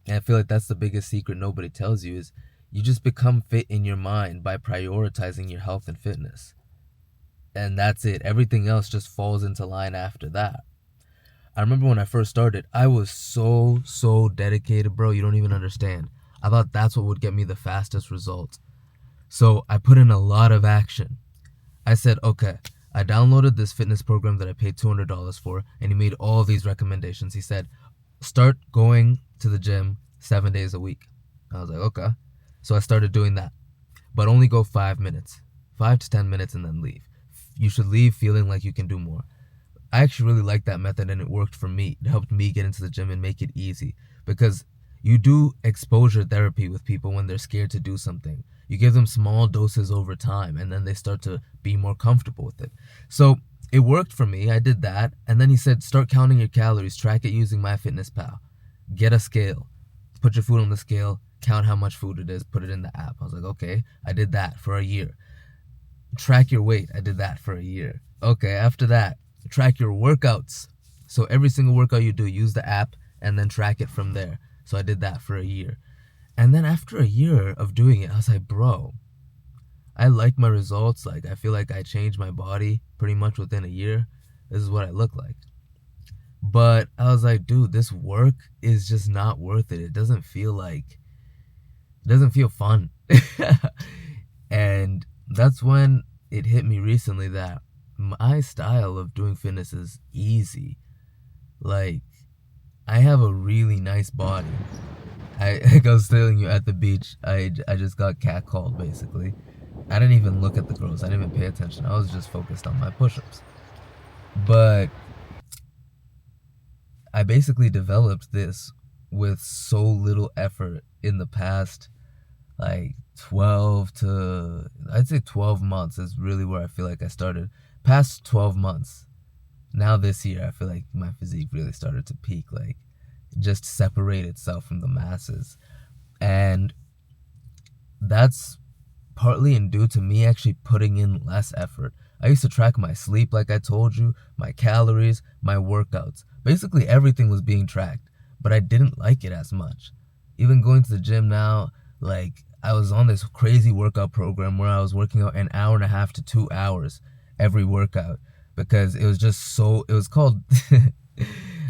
And I feel like that's the biggest secret nobody tells you is you just become fit in your mind by prioritizing your health and fitness. And that's it. Everything else just falls into line after that. I remember when I first started, I was so dedicated, bro. You don't even understand. I thought that's what would get me the fastest results. So I put in a lot of action. I said, okay, I downloaded this fitness program that I paid $200 for, and he made all these recommendations. He said, start going to the gym 7 days a week. I was like, okay. So I started doing that, but only go 5 minutes, 5 to 10 minutes, and then leave. You should leave feeling like you can do more. I actually really liked that method and it worked for me. It helped me get into the gym and make it easy because you do exposure therapy with people when they're scared to do something. You give them small doses over time and then they start to be more comfortable with it. So it worked for me. I did that. And then he said, start counting your calories, track it using MyFitnessPal. Get a scale, put your food on the scale, count how much food it is, put it in the app. I was like, okay, I did that for a year. Track your weight. I did that for a year. Okay, after that, track your workouts. So every single workout you do, use the app and then track it from there. So I did that for a year. And then after a year of doing it, I was like, bro, I like my results. Like, I feel like I changed my body pretty much within a year. This is what I look like. But I was like, dude, this work is just not worth it. It doesn't feel fun. And that's when it hit me recently that my style of doing fitness is easy. Like, I have a really nice body. Like I was telling you at the beach, I just got catcalled basically. I didn't even look at the girls. I didn't even pay attention. I was just focused on my push-ups. But I basically developed this with so little effort in the past like 12 months is really where I feel like I started. Past 12 months. Now this year I feel like my physique really started to peak, like just separate itself from the masses. And that's partly in due to me actually putting in less effort. I used to track my sleep, like I told you, my calories, my workouts. Basically, everything was being tracked, but I didn't like it as much. Even going to the gym now, like, I was on this crazy workout program where I was working out an hour and a half to 2 hours every workout because it was just so, it was called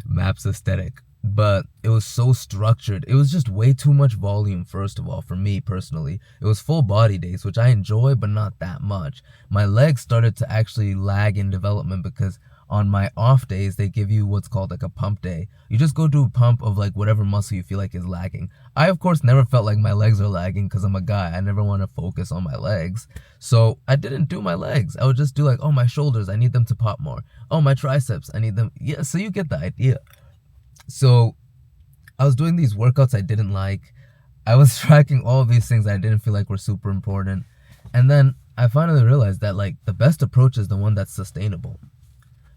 Maps Aesthetic, but it was so structured. It was just way too much volume, first of all, for me personally. It was full body days, which I enjoy, but not that much. My legs started to actually lag in development because on my off days, they give you what's called like a pump day. You just go do a pump of like whatever muscle you feel like is lagging. I, of course, never felt like my legs are lagging because I'm a guy. I never want to focus on my legs. So I didn't do my legs. I would just do like, oh, my shoulders, I need them to pop more. Oh, my triceps, I need them. Yeah, so you get the idea. So I was doing these workouts I didn't like. I was tracking all of these things I didn't feel like were super important. And then I finally realized that like the best approach is the one that's sustainable.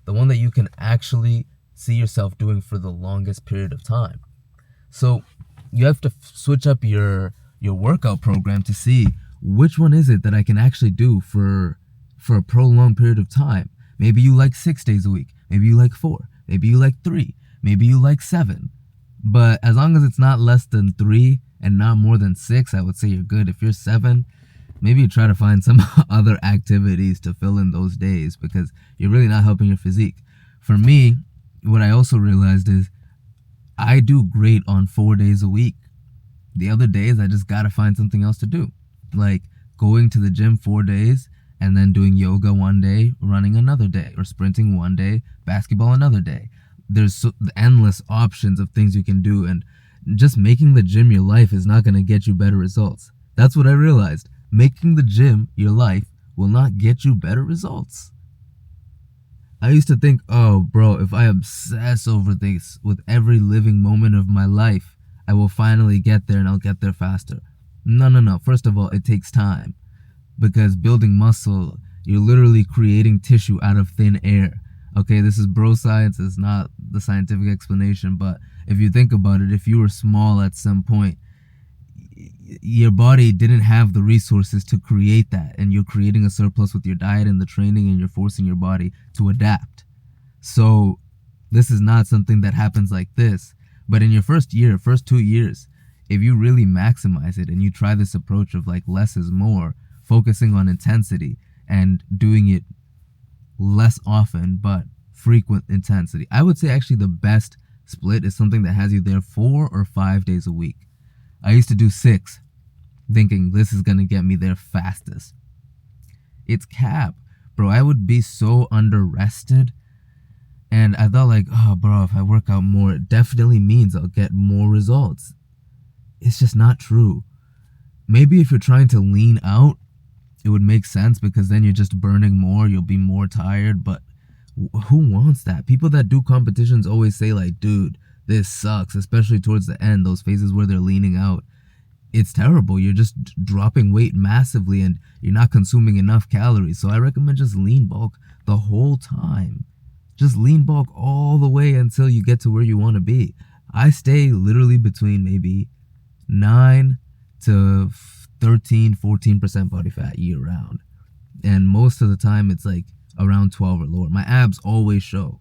The one that you can actually see yourself doing for the longest period of time. So you have to switch up your workout program to see which one is it that I can actually do for a prolonged period of time. Maybe you like 6 days a week. Maybe you like 4. Maybe you like 3. Maybe you like 7. But as long as it's not less than 3 and not more than 6, I would say you're good. If you're 7, maybe you try to find some other activities to fill in those days because you're really not helping your physique. For me, what I also realized is I do great on 4 days a week. The other days, I just gotta find something else to do. Like going to the gym 4 days and then doing yoga one day, running another day, or sprinting one day, basketball another day. There's endless options of things you can do, and just making the gym your life is not gonna get you better results. That's what I realized. Making the gym your life will not get you better results. I used to think, oh, bro, if I obsess over this with every living moment of my life, I will finally get there and I'll get there faster. No, no, no. First of all, it takes time because building muscle, you're literally creating tissue out of thin air. Okay, this is bro science. It's not the scientific explanation, but if you think about it, if you were small at some point, your body didn't have the resources to create that, and you're creating a surplus with your diet and the training, and you're forcing your body to adapt. So this is not something that happens like this, But in your first year, first 2 years, if you really maximize it and you try this approach of like less is more, focusing on intensity and doing it less often but frequent intensity. I would say actually the best split is something that has you there 4 or 5 days a week. I used to do 6, thinking this is gonna get me there fastest. It's cap, bro. I would be so under rested, and I thought like, oh, bro, if I work out more, it definitely means I'll get more results. It's just not true. Maybe if you're trying to lean out, it would make sense because then you're just burning more, you'll be more tired, but who wants that? People that do competitions always say like, dude, this sucks, especially towards the end, those phases where they're leaning out. It's terrible. You're just dropping weight massively and you're not consuming enough calories. So I recommend just lean bulk the whole time. Just lean bulk all the way until you get to where you want to be. I stay literally between maybe 9 to 13, 14% body fat year round. And most of the time it's like around 12 or lower. My abs always show.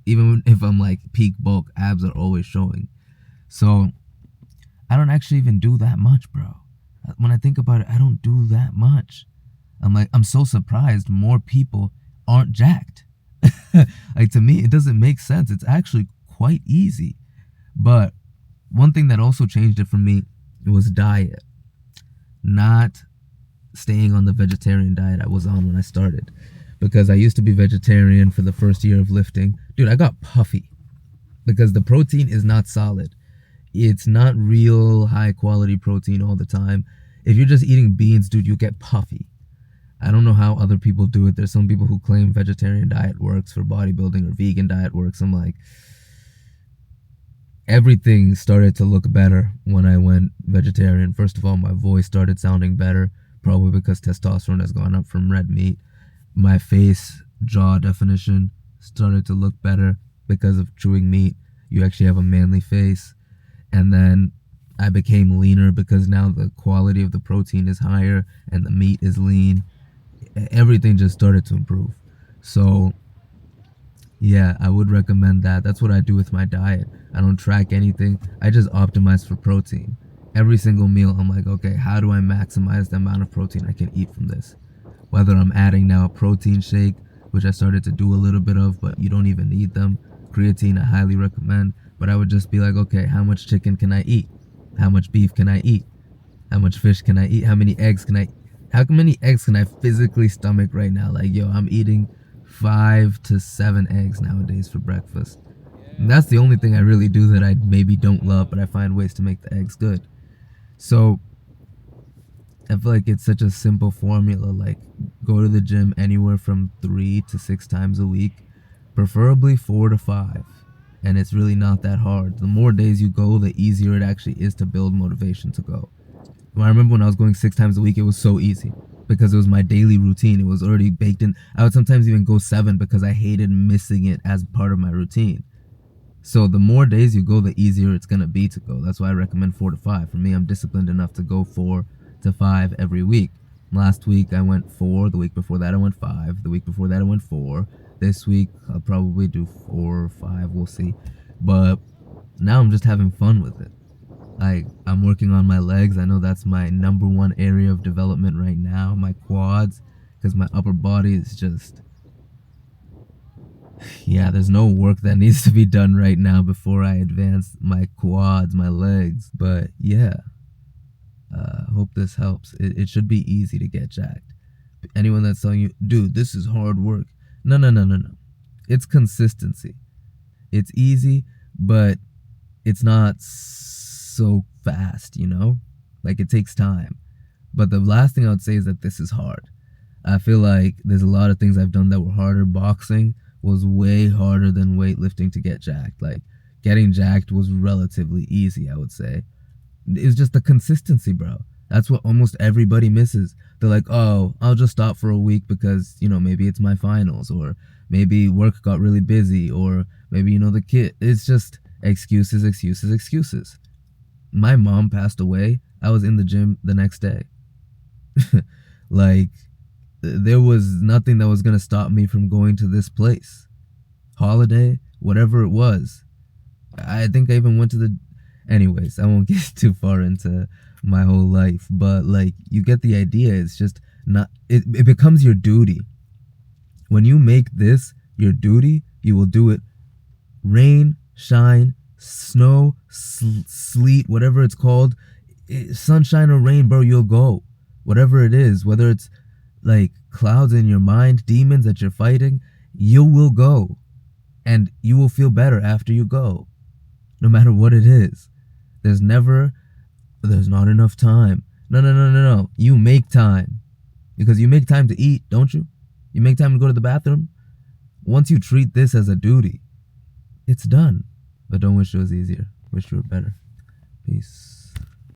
Even if I'm like peak bulk, abs are always showing. So I don't actually even do that much, bro. When I think about it, I don't do that much. I'm so surprised more people aren't jacked. Like, to me, it doesn't make sense. It's actually quite easy. But one thing that also changed it for me was diet. Not staying on the vegetarian diet I was on when I started. Because I used to be vegetarian for the first year of lifting. Dude, I got puffy. Because the protein is not solid. It's not real high quality protein all the time. If you're just eating beans, dude, you get puffy. I don't know how other people do it. There's some people who claim vegetarian diet works for bodybuilding or vegan diet works. I'm like, everything started to look better when I went vegetarian. First of all, my voice started sounding better, probably because testosterone has gone up from red meat. My face, jaw definition started to look better because of chewing meat. You actually have a manly face. And then I became leaner because now the quality of the protein is higher and the meat is lean. Everything just started to improve. So yeah, I would recommend that. That's what I do with my diet. I don't track anything. I just optimize for protein. Every single meal, I'm like, okay, how do I maximize the amount of protein I can eat from this? Whether I'm adding now a protein shake, which I started to do a little bit of, but you don't even need them. Creatine, I highly recommend. But I would just be like, okay, how much chicken can I eat? How much beef can I eat? How much fish can I eat? How many eggs can I eat? How many eggs can I physically stomach right now? Like, yo, I'm eating 5 to 7 eggs nowadays for breakfast. And that's the only thing I really do that I maybe don't love, but I find ways to make the eggs good. So I feel like it's such a simple formula. Like, go to the gym anywhere from 3 to 6 times a week, preferably 4 to 5. And it's really not that hard. The more days you go, the easier it actually is to build motivation to go. I remember when I was going 6 times a week, it was so easy because it was my daily routine. It was already baked in. I would sometimes even go 7 because I hated missing it as part of my routine. So the more days you go, the easier it's going to be to go. That's why I recommend 4 to 5. For me, I'm disciplined enough to go 4 to 5 every week. Last week, I went 4. The week before that, I went 5. The week before that, I went 4. This week, I'll probably do 4 or 5. We'll see. But now I'm just having fun with it. I'm working on my legs. I know that's my number one area of development right now. My quads, because my upper body is just... Yeah, there's no work that needs to be done right now before I advance my quads, my legs. But yeah, hope this helps. It should be easy to get jacked. Anyone that's telling you, dude, this is hard work. No. It's consistency. It's easy, but it's not so fast, you know? Like, it takes time. But the last thing I would say is that this is hard. I feel like there's a lot of things I've done that were harder. Boxing was way harder than weightlifting to get jacked. Like, getting jacked was relatively easy, I would say. It's just the consistency, bro. That's what almost everybody misses. They're like, oh, I'll just stop for a week because, you know, maybe it's my finals, or maybe work got really busy, or maybe, you know, the kid. It's just excuses. My mom passed away. I was in the gym the next day. Like, there was nothing that was going to stop me from going to this place. Holiday, whatever it was. I think I even went to the. Anyways, I won't get too far into my whole life, but like you get the idea. It's just not. It becomes your duty. When you make this your duty, you will do it. Rain, shine, snow, sleet, whatever it's called, sunshine or rain, bro. You'll go. Whatever it is, whether it's like clouds in your mind, demons that you're fighting, you will go, and you will feel better after you go, no matter what it is. There's never, there's not enough time. No, no, no, no, no. You make time. Because you make time to eat, don't you? You make time to go to the bathroom. Once you treat this as a duty, it's done. But don't wish it was easier. Wish you were better. Peace.